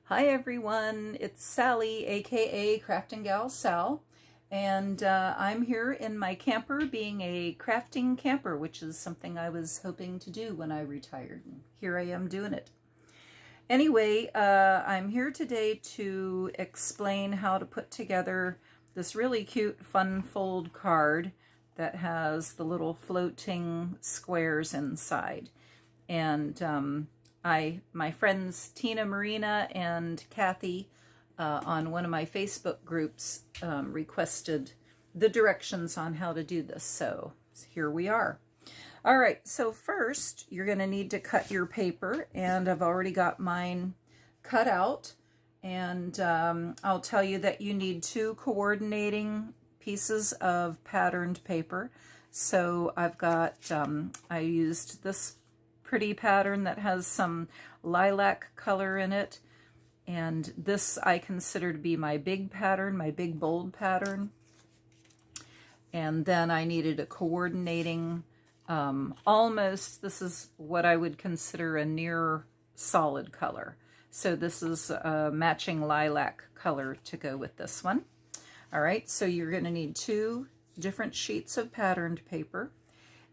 Hi everyone, it's Sally, aka Crafting Gal Sal, and I'm here in my camper being a crafting camper, which is something I was hoping to do when I retired, and here I am doing it. Anyway, I'm here today to explain how to put together this really cute fun fold card that has the little floating squares inside. And my friends Tina, Marina, and Kathy on one of my Facebook groups requested the directions on how to do this. So here we are. All right, so first you're going to need to cut your paper, and I've already got mine cut out. And I'll tell you that you need two coordinating pieces of patterned paper. So I've got, I used this pretty pattern that has some lilac color in it, and this I consider to be my big pattern, my big bold pattern. And then I needed a coordinating almost, this is what I would consider a near solid color. So this is a matching lilac color to go with this one. All right, so you're going to need two different sheets of patterned paper.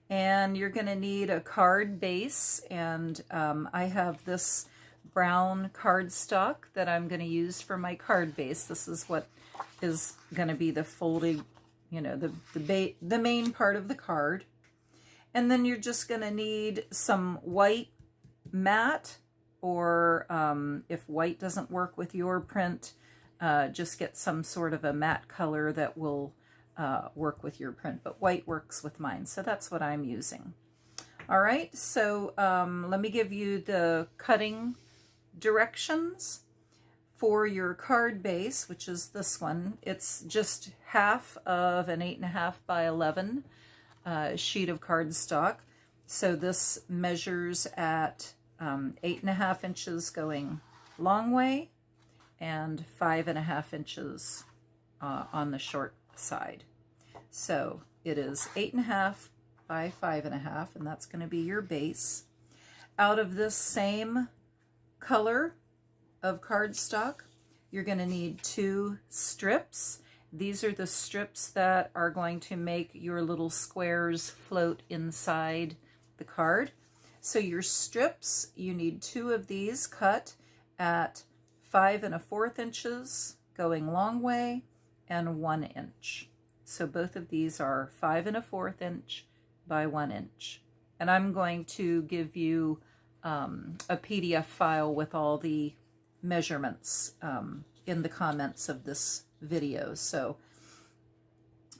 And you're going to need a card base, and I have this brown cardstock that I'm going to use for my card base. This is what is going to be the folding, you know, the main part of the card. And then you're just going to need some white matte, or if white doesn't work with your print, just get some sort of a matte color that will work with your print, but white works with mine, so that's what I'm using. All right, so let me give you the cutting directions for your card base, which is this one. It's just half of an 8.5 by 11 sheet of cardstock. So this measures at 8.5 inches going long way and 5.5 inches on the short side. So it is 8.5 by 5.5, and that's going to be your base. Out of this same color of cardstock, you're going to need two strips. These are the strips that are going to make your little squares float inside the card. So your strips, you need two of these cut at 5.25 inches going long way and 1 inch. So both of these are 5.25 inch by 1 inch. And I'm going to give you a PDF file with all the measurements in the comments of this video. So,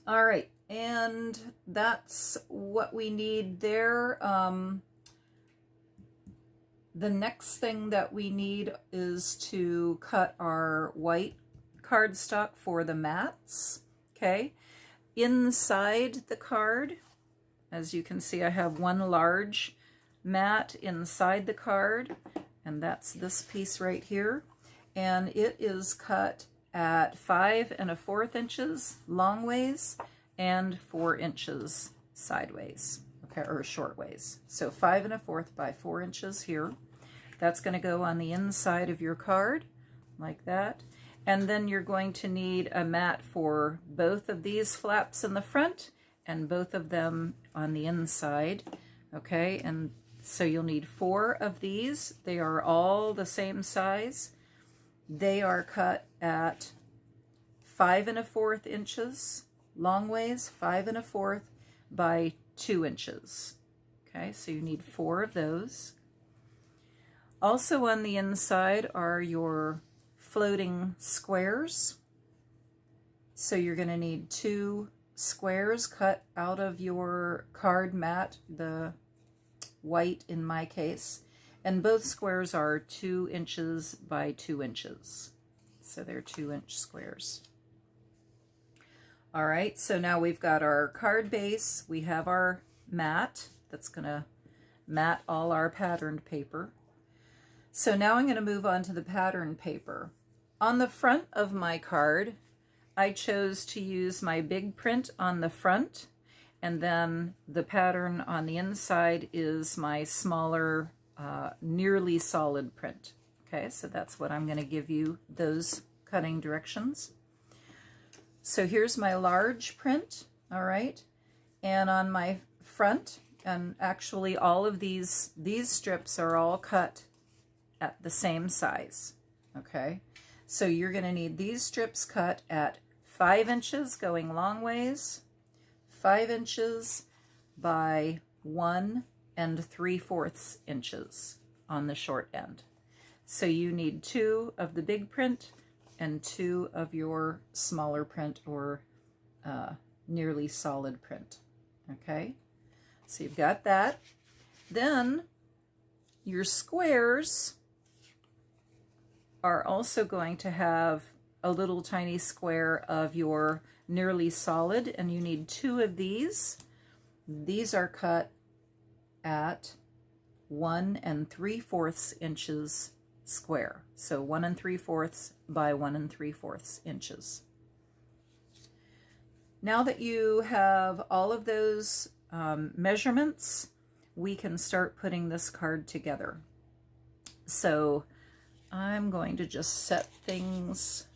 all right, and that's what we need there. The next thing that we need is to cut our white cardstock for the mats. Okay, inside the card, as you can see, I have one large mat inside the card, and that's this piece right here, and it is cut at 5.25 inches long ways and 4 inches sideways, okay, or short ways. So 5.25 by 4 inches here. That's going to go on the inside of your card like that. And then you're going to need a mat for both of these flaps in the front and both of them on the inside. Okay, and so you'll need 4 of these. They are all the same size. They are cut at 5.25 inches long ways, 5.25 by 2 inches. Okay, so you need 4 of those. Also on the inside are your floating squares. So you're going to need 2 squares cut out of your card mat, the white in my case, and both squares are 2 inches by 2 inches. So they're 2-inch squares. All right, so now we've got our card base, we have our mat that's going to mat all our patterned paper. So now I'm going to move on to the pattern paper. On the front of my card, I chose to use my big print on the front, and then the pattern on the inside is my smaller, nearly solid print. Okay, so that's what I'm going to give you, those cutting directions. So here's my large print, all right, and on my front, and actually all of these strips are all cut at the same size, okay? So you're going to need these strips cut at 5 inches going long ways, 5 inches by 1 3/4 inches on the short end. So you need 2 of the big print and 2 of your smaller print or nearly solid print. Okay, so you've got that. Then your squares are also going to have a little tiny square of your nearly solid, and you need 2 of these. These are cut at 1 3/4 inches square. So 1 3/4 by 1 3/4 inches. Now that you have all of those measurements, we can start putting this card together. So I'm going to just set things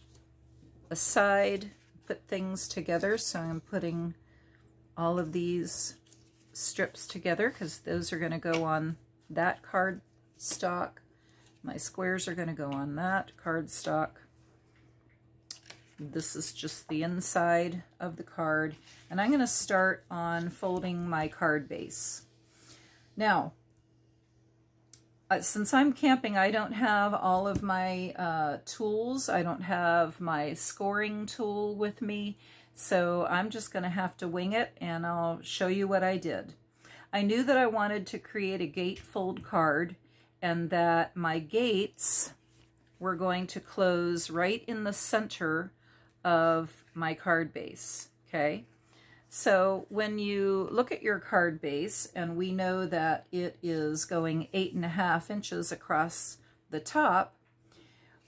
aside, put things together. So I'm putting all of these strips together because those are going to go on that cardstock. My squares are going to go on that cardstock. This is just the inside of the card. And I'm going to start on folding my card base. Now, since I'm camping, I don't have all of my tools. I don't have my scoring tool with me. So I'm just going to have to wing it, and I'll show you what I did. I knew that I wanted to create a gatefold card, and that my gates were going to close right in the center of my card base, okay? So when you look at your card base, and we know that it is going 8.5 inches across the top,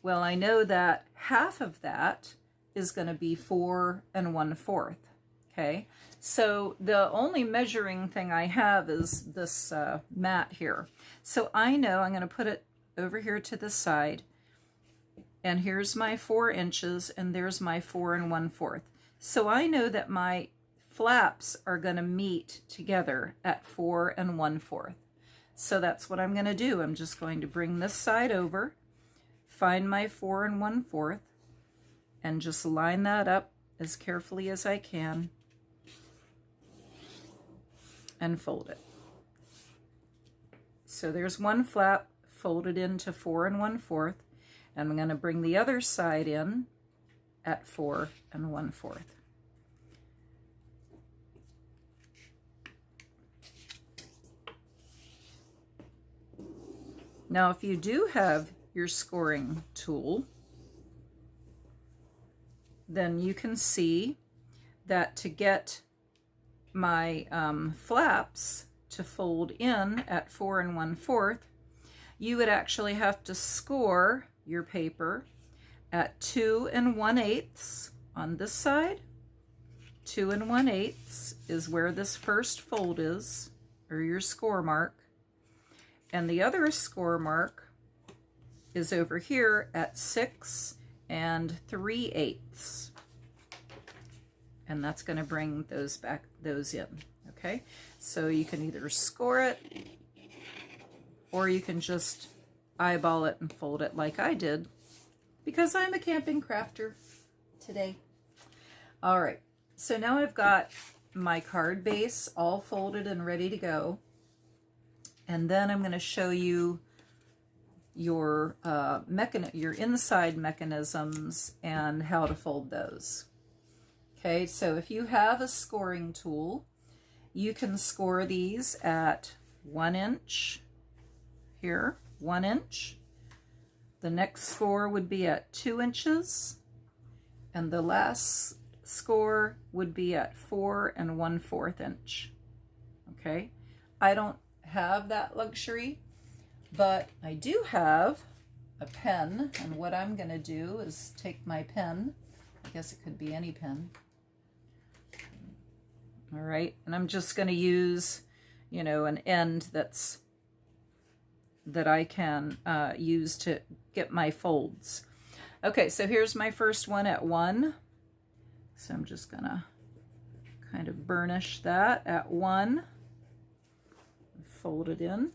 well, I know that half of that is going to be 4 1/4, okay? So the only measuring thing I have is this mat here. So I know I'm going to put it over here to the side, and here's my 4 inches, and there's my 4 1/4. So I know that my flaps are going to meet together at 4 1/4. So that's what I'm going to do. I'm just going to bring this side over, find my 4 1/4, and just line that up as carefully as I can and fold it. So there's one flap folded into 4 1/4, and I'm going to bring the other side in at 4 1/4. Now, if you do have your scoring tool, then you can see that to get my flaps to fold in at 4 1/4, you would actually have to score your paper at 2 1/8 on this side. 2 1/8 is where this first fold is, or your score mark. And the other score mark is over here at 6 3/8. And that's going to bring those in. Okay, so you can either score it, or you can just eyeball it and fold it like I did, because I'm a camping crafter today. All right, so now I've got my card base all folded and ready to go. And then I'm going to show you your your inside mechanisms and how to fold those. Okay, so if you have a scoring tool, you can score these at 1 inch here, 1 inch. The next score would be at 2 inches, and the last score would be at 4 1/4 inch. Okay, I don't have that luxury, but I do have a pen, and what I'm going to do is take my pen, I guess it could be any pen, all right, and I'm just going to use, you know, an end that's that I can use to get my folds. Okay, so here's my first one at 1. So I'm just gonna kind of burnish that at 1, fold it in.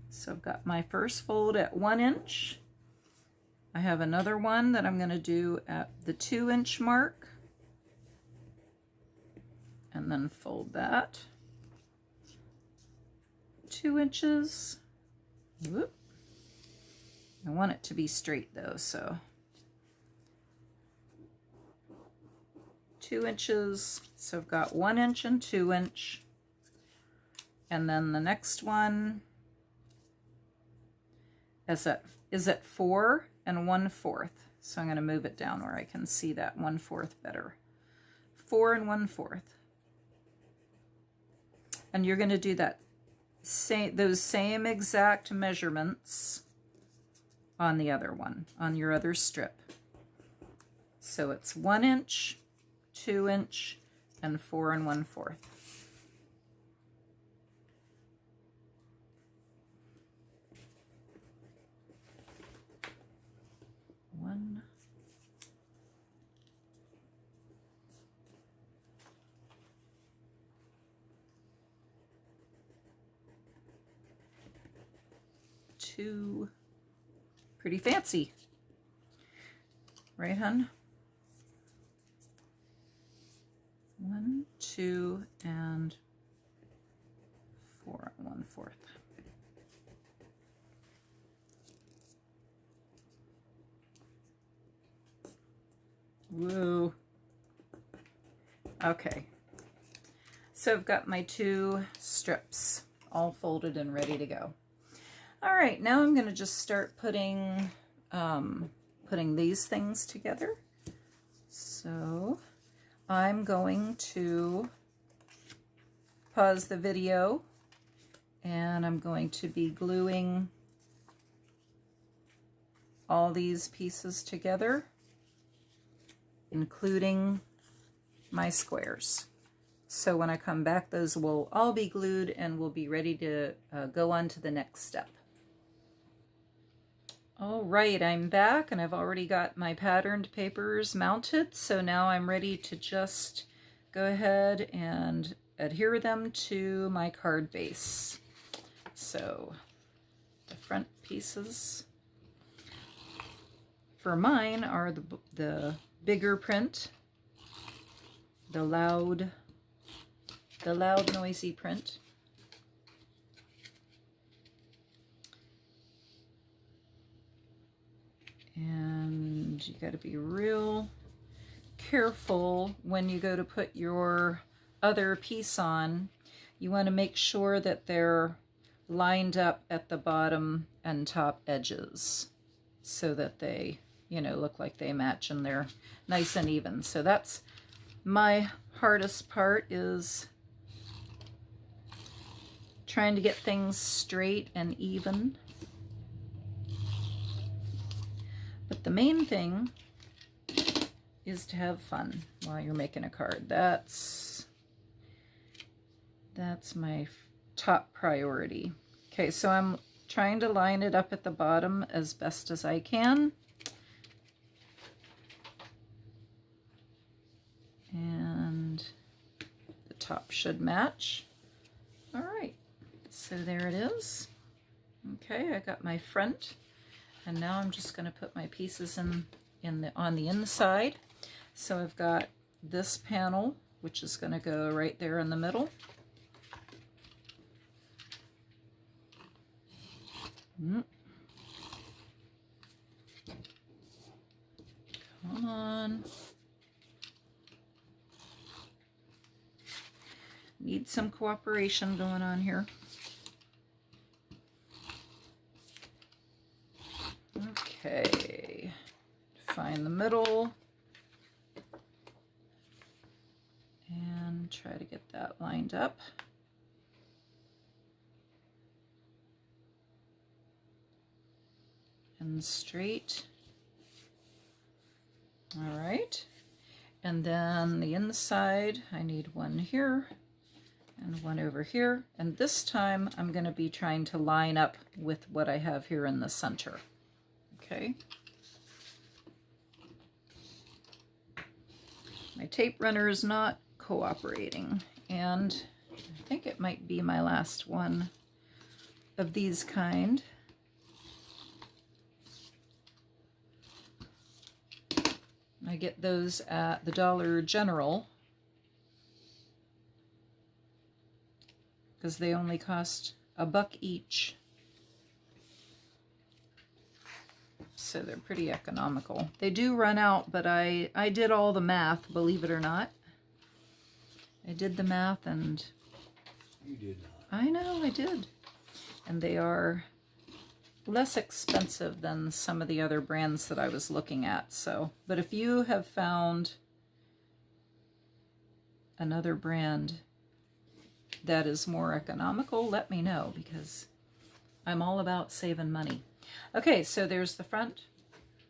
So I've got my first fold at 1 inch. I have another one that I'm going to do at the 2 inch mark, and then fold that 2 inches. Whoop. I want it to be straight though, so 2 inches. So I've got 1 inch and 2 inch, and then the next one is at 4 1/4. So I'm going to move it down where I can see that 1/4 better. 4 1/4. And you're going to do that those same exact measurements on the other one, on your other strip. So it's 1 inch, 2 inch, and 4 1/4. One, two. Pretty fancy, right, hun? 1, 2, and 4 1/4. Woo. Okay. So I've got my 2 strips all folded and ready to go. All right, now I'm going to just start putting these things together. So I'm going to pause the video, and I'm going to be gluing all these pieces together, including my squares. So when I come back, those will all be glued and we'll be ready to go on to the next step. All right, I'm back and I've already got my patterned papers mounted. So now I'm ready to just go ahead and adhere them to my card base. So the front pieces for mine are the bigger print, the loud noisy print. And you got to be real careful when you go to put your other piece on. You want to make sure that they're lined up at the bottom and top edges so that they, you know, look like they match and they're nice and even. So that's my hardest part, is trying to get things straight and even. But the main thing is to have fun while you're making a card. That's my top priority. Okay, so I'm trying to line it up at the bottom as best as I can. And the top should match. All right, so there it is. Okay, I got my front. And now I'm just going to put my pieces on the inside. So I've got this panel, which is going to go right there in the middle. Come on. Need some cooperation going on here. Okay, find the middle and try to get that lined up. And straight. All right, and then the inside, I need one here and one over here. And this time I'm going to be trying to line up with what I have here in the center. Okay. My tape runner is not cooperating, and I think it might be my last one of these kind. I get those at the Dollar General because they only cost $1 each. So they're pretty economical. They do run out, but I did all the math, believe it or not. I did the math and... You did not. I know, I did. And they are less expensive than some of the other brands that I was looking at. So, but if you have found another brand that is more economical, let me know, because I'm all about saving money. Okay, so there's the front,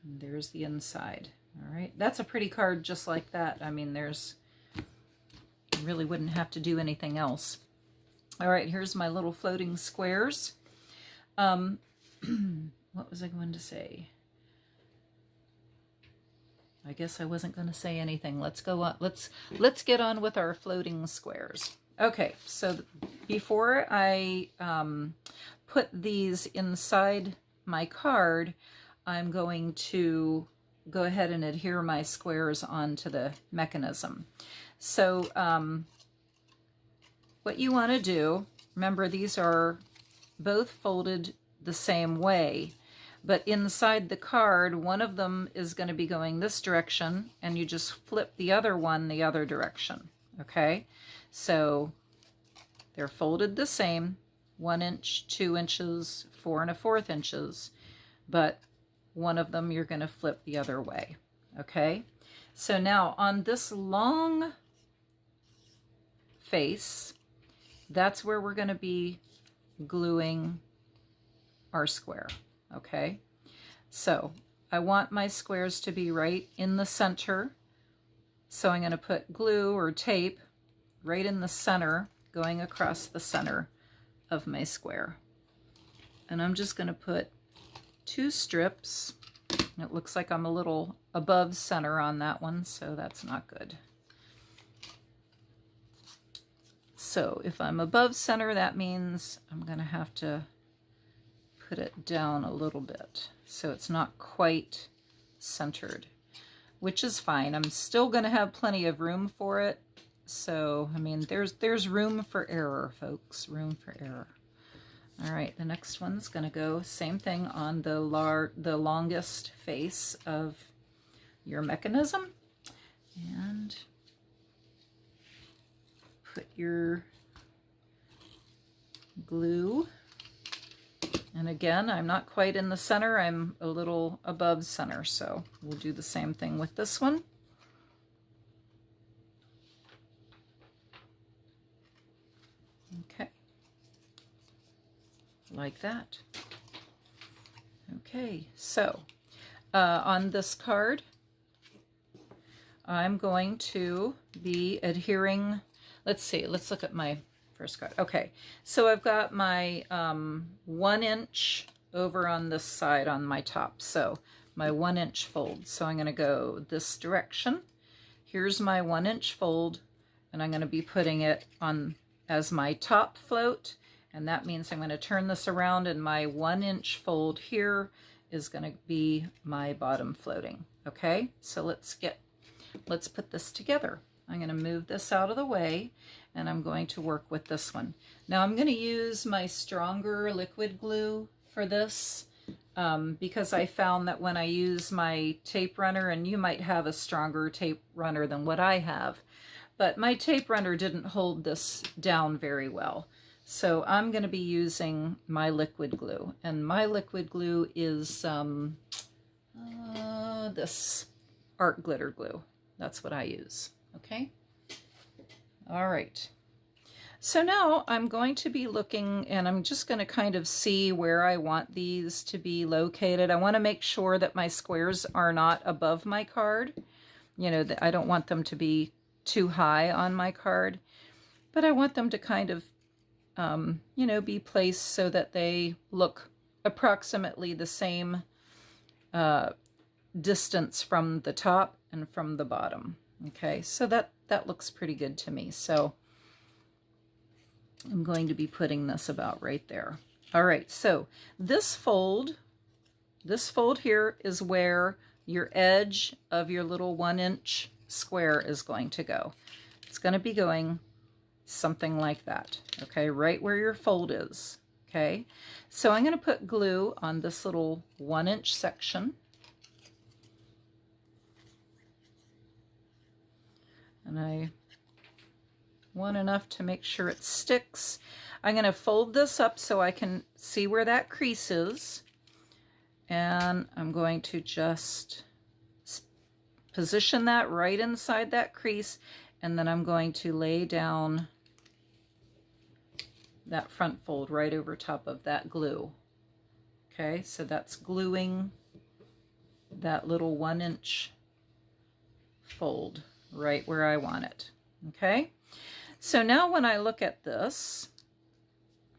and there's the inside. All right, that's a pretty card just like that. I mean, you really wouldn't have to do anything else. All right, here's my little floating squares. What was I going to say? I guess I wasn't going to say anything. Let's go on. Let's get on with our floating squares. Okay, so before I put these inside my card, I'm going to go ahead and adhere my squares onto the mechanism. So what you want to do, remember these are both folded the same way, but inside the card, one of them is going to be going this direction, and you just flip the other one the other direction. Okay, so they're folded the same, 1 inch, 2 inches, 4 1/4 inches, but one of them you're going to flip the other way. Okay, so now on this long face, that's where we're going to be gluing our square. Okay, so I want my squares to be right in the center, so I'm going to put glue or tape right in the center, going across the center of my square. And I'm just going to put 2 strips. It looks like I'm a little above center on that one, so that's not good. So if I'm above center, that means I'm going to have to put it down a little bit so it's not quite centered, which is fine. I'm still going to have plenty of room for it. So, I mean, there's room for error, folks, room for error. All right, the next one's going to go same thing on the longest face of your mechanism, and put your glue. And again, I'm not quite in the center, I'm a little above center, so we'll do the same thing with this one. Okay, like that. Okay, so on this card, I'm going to be adhering, let's see, let's look at my first card. Okay, so I've got my 1 inch over on this side on my top, so my 1 inch fold. So I'm going to go this direction. Here's my 1 inch fold, and I'm going to be putting it on as my top float, and that means I'm going to turn this around, and my 1 inch fold here is going to be my bottom floating. Okay, so let's put this together. I'm going to move this out of the way, and I'm going to work with this one. Now I'm going to use my stronger liquid glue for this because I found that when I use my tape runner, and you might have a stronger tape runner than what I have, but my tape runner didn't hold this down very well. So I'm going to be using my liquid glue, and my liquid glue is this art glitter glue. That's what I use. Okay. All right. So now I'm going to be looking, and I'm just going to kind of see where I want these to be located. I want to make sure that my squares are not above my card. You know, I don't want them to be too high on my card. but I want them to kind of, you know, be placed so that they look approximately the same distance from the top and from the bottom. Okay, so that looks pretty good to me. So I'm going to be putting this about right there. All right, so this fold here is where your edge of your little 1-inch square is going to go. It's going to be going something like that, okay, right where your fold is, okay? So I'm going to put glue on this little 1-inch section. And I want enough to make sure it sticks. I'm going to fold this up so I can see where that crease is. And I'm going to just position that right inside that crease. And then I'm going to lay down that front fold right over top of that glue. Okay, so that's gluing that little 1-inch fold right where I want it. Okay, so now when I look at this,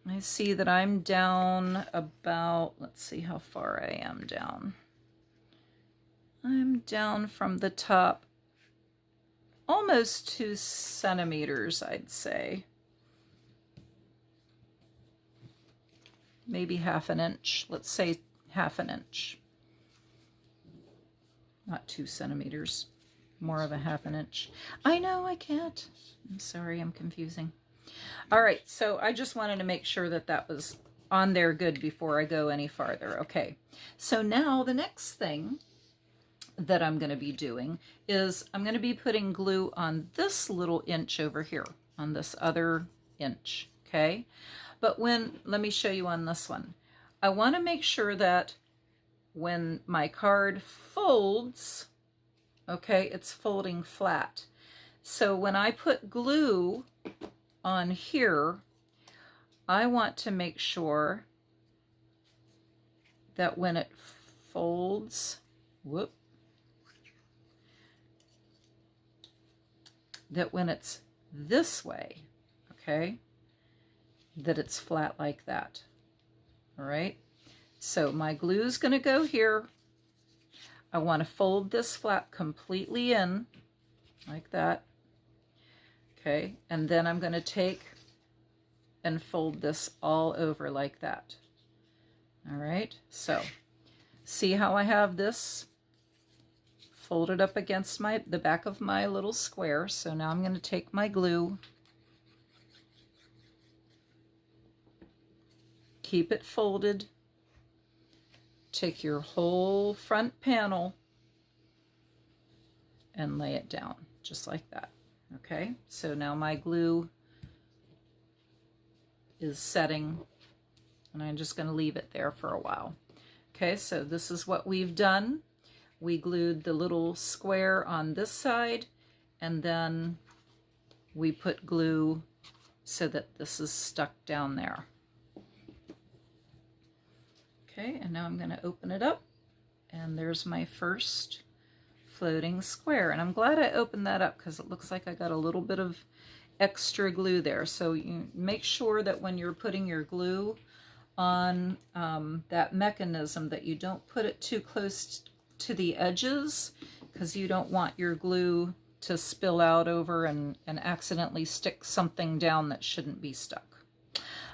I see that I'm down about, let's see how far I am down. I'm down from the top almost 2 centimeters, I'd say. Maybe half an inch. Let's say half an inch. Not 2 centimeters. More of a half an inch. I know I can't. I'm sorry, I'm confusing. All right, so I just wanted to make sure that that was on there good before I go any farther. Okay, so now the next thing that I'm going to be doing is I'm going to be putting glue on this little inch over here, on this other inch, okay? But let me show you on this one. I want to make sure that when my card folds, okay, it's folding flat. So when I put glue on here, I want to make sure that when it folds, that when it's this way, okay, that it's flat like that. All right, so my glue is going to go here. I want to fold this flap completely in like that. Okay, and then I'm going to take and fold this all over like that. All right, so see how I have this folded up against the back of my little square. So now I'm going to take my glue, keep it folded, take your whole front panel and lay it down just like that. Okay, so now my glue is setting and I'm just going to leave it there for a while. Okay, so this is what we've done. We glued the little square on this side and then we put glue so that this is stuck down there. Okay, and now I'm going to open it up and there's my first floating square. And I'm glad I opened that up because it looks like I got a little bit of extra glue there. So you make sure that when you're putting your glue on that mechanism that you don't put it too close to the edges because you don't want your glue to spill out over and accidentally stick something down that shouldn't be stuck.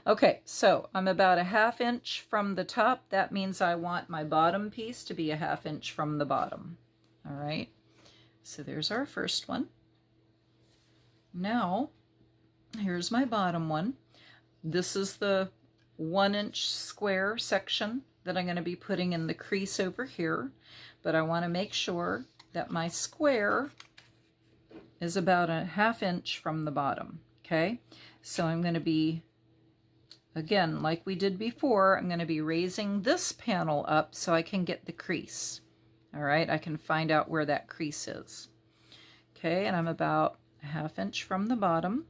Okay, so I'm about a ½ inch from the top. That means I want my bottom piece to be a ½ inch from the bottom. All right, so there's our first one. Now, here's my bottom one. This is the 1-inch square section that I'm going to be putting in the crease over here, but I want to make sure that my square is about a ½ inch from the bottom. Okay, so I'm going to be, again, like we did before, I'm going to be raising this panel up so I can get the crease. All right, I can find out where that crease is. Okay, and I'm about a ½ inch from the bottom.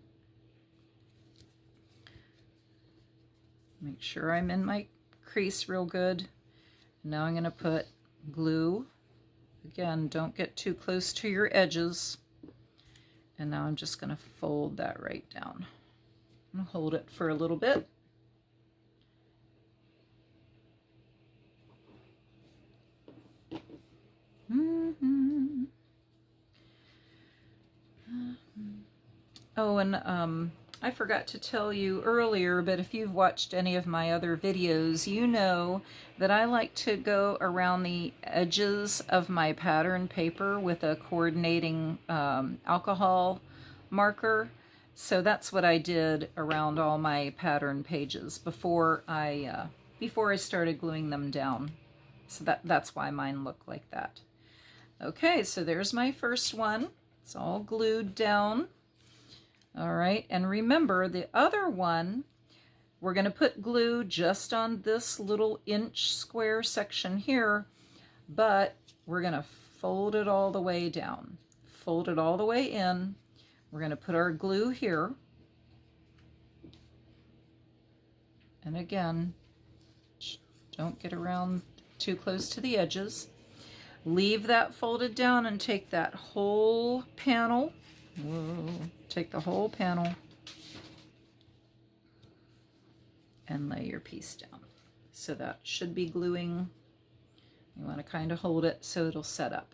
Make sure I'm in my crease real good. Now I'm going to put glue. Again, don't get too close to your edges. And now I'm just going to fold that right down. and hold it for a little bit. Oh, and I forgot to tell you earlier, but if you've watched any of my other videos, you know that I like to go around the edges of my pattern paper with a coordinating alcohol marker. So that's what I did around all my pattern pages before I started gluing them down. So that's why mine look like that. Okay, so there's my first one. It's all glued down. All right, and remember the other one, we're going to put glue just on this little inch square section here, but we're going to fold it all the way down. Fold it all the way in. We're going to put our glue here. And again, don't get around too close to the edges. Leave that folded down and take that whole panel. Whoa. Take the whole panel and lay your piece down. So that should be gluing. You want to kind of hold it so it'll set up.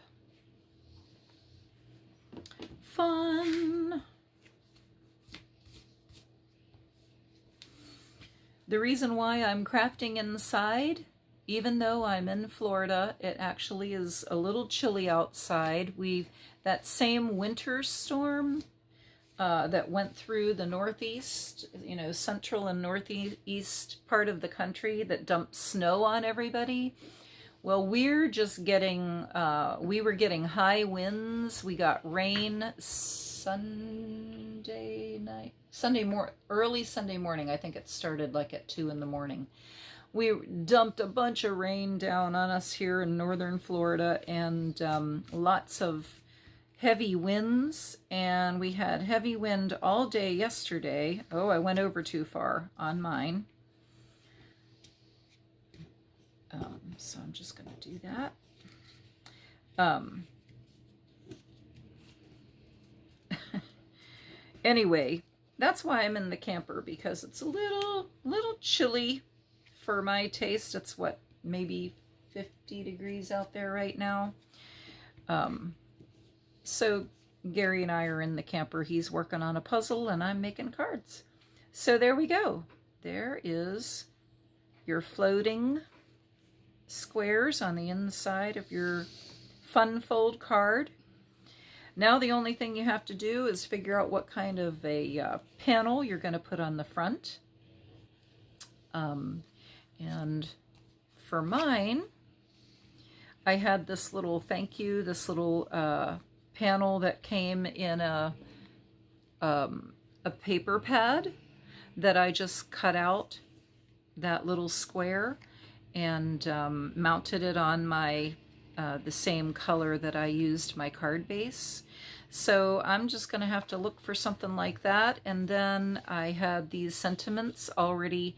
Fun! The reason why I'm crafting inside, even though I'm in Florida, it actually is a little chilly outside. That same winter storm that went through the northeast, central and northeast part of the country that dumped snow on everybody. Well, we're just getting, we were getting high winds. We got rain early Sunday morning. I think it started like at 2 in the morning. We dumped a bunch of rain down on us here in northern Florida, and lots of heavy winds, and we had heavy wind all day yesterday. Oh, I went over too far on mine. So I'm just going to do that. Anyway, that's why I'm in the camper, because it's a little chilly for my taste. It's what, maybe 50 degrees out there right now. So Gary and I are in the camper. He's working on a puzzle and I'm making cards. So there we go. There is your floating squares on the inside of your fun fold card. Now the only thing you have to do is figure out what kind of a panel you're going to put on the front. And for mine, I had this little thank you, this little panel that came in a paper pad that I just cut out that little square and mounted it on my the same color that I used my card base. So I'm just going to have to look for something like that. And then I had these sentiments already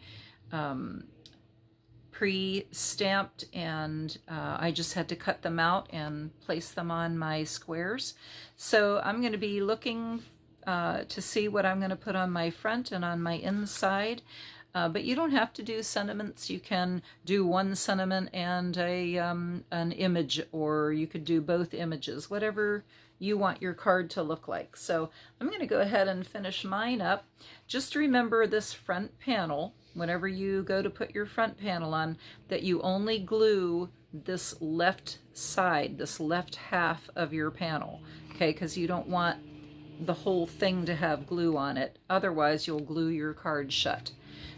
pre-stamped, and I just had to cut them out and place them on my squares. So I'm going to be looking to see what I'm going to put on my front and on my inside. But you don't have to do sentiments. You can do one sentiment and an image, or you could do both images, whatever you want your card to look like. So I'm going to go ahead and finish mine up. Just remember this front panel, whenever you go to put your front panel on, that you only glue this left side, this left half of your panel, okay? Because you don't want the whole thing to have glue on it. Otherwise, you'll glue your card shut.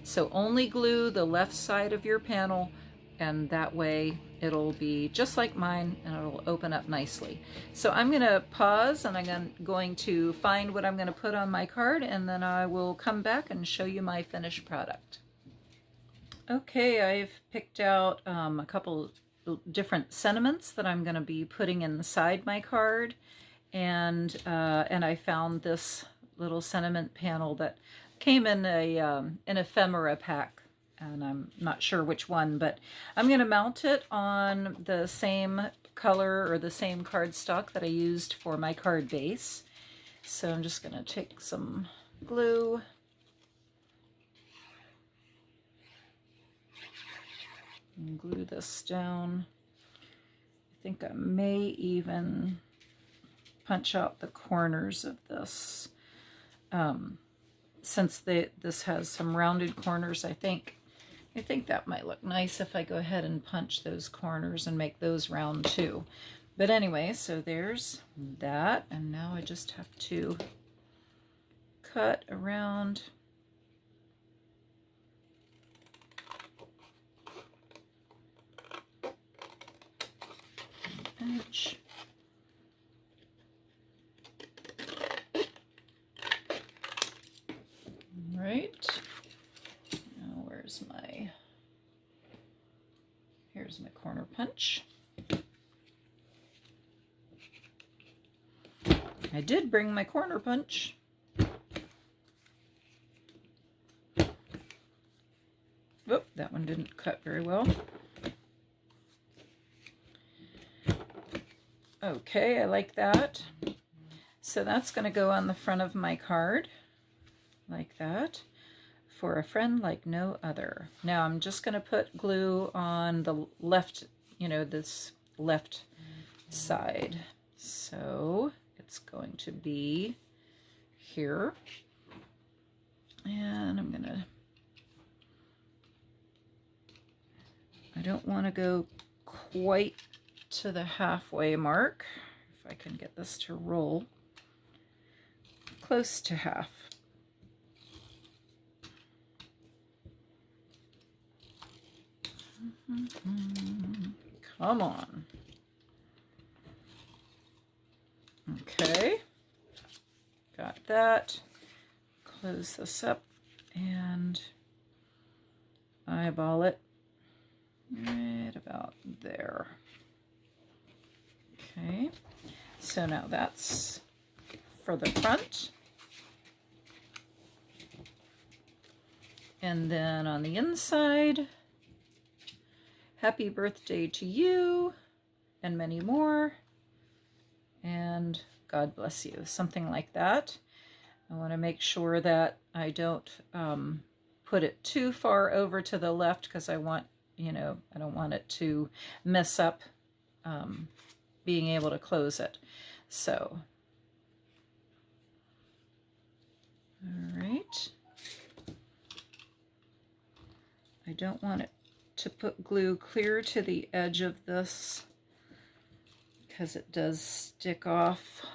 So only glue the left side of your panel, and that way it'll be just like mine and it'll open up nicely. So I'm going to pause and I'm going to find what I'm going to put on my card, and then I will come back and show you my finished product. Okay, I've picked out a couple different sentiments that I'm going to be putting inside my card, and I found this little sentiment panel that came in an ephemera pack, and I'm not sure which one, but I'm going to mount it on the same color or the same cardstock that I used for my card base. So I'm just going to take some glue and glue this down. I think I may even punch out the corners of this. Since this has some rounded corners, I think that might look nice if I go ahead and punch those corners and make those round too. But anyway, so there's that, and now I just have to cut around the edge. Right. Now here's my corner punch. I did bring my corner punch. Oh, that one didn't cut very well. Okay, I like that. So that's going to go on the front of my card, like that. For a friend like no other. Now I'm just going to put glue on the left, this left side. So it's going to be here. And I don't want to go quite to the halfway mark. If I can get this to roll close to half. Come on. Okay, got that. Close this up and eyeball it right about there. Okay, so now that's for the front. And then on the inside, happy birthday to you, and many more, and God bless you, something like that. I want to make sure that I don't put it too far over to the left, because I want, I don't want it to mess up being able to close it. So, all right. I don't want it to put glue clear to the edge of this because it does stick off.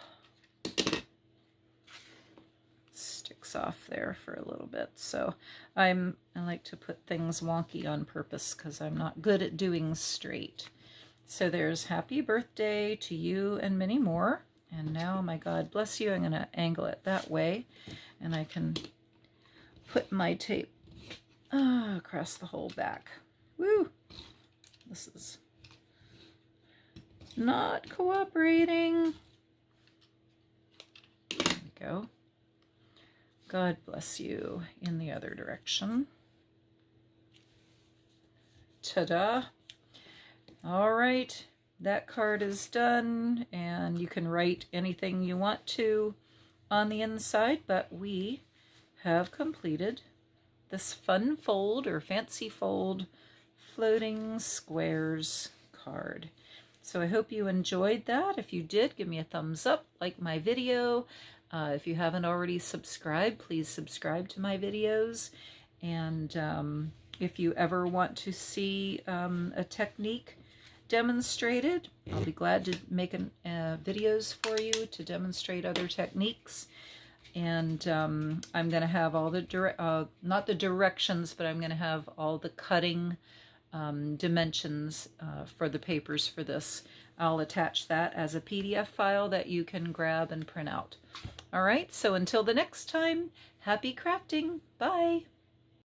Sticks off there for a little bit. So I like to put things wonky on purpose because I'm not good at doing straight. So there's happy birthday to you and many more. And now, my God bless you, I'm going to angle it that way, and I can put my tape across the whole back. Woo! This is not cooperating. There we go. God bless you in the other direction. Ta-da! All right, that card is done, and you can write anything you want to on the inside, but we have completed this fun fold or fancy fold floating squares card. So I hope you enjoyed that. If you did, give me a thumbs up, like my video. If you haven't already subscribed, please subscribe to my videos. And if you ever want to see a technique demonstrated, I'll be glad to make videos for you to demonstrate other techniques. And I'm going to have all the not the directions, but I'm going to have all the cutting dimensions for the papers for this. I'll attach that as a PDF file that you can grab and print out. All right, so until the next time, happy crafting. Bye.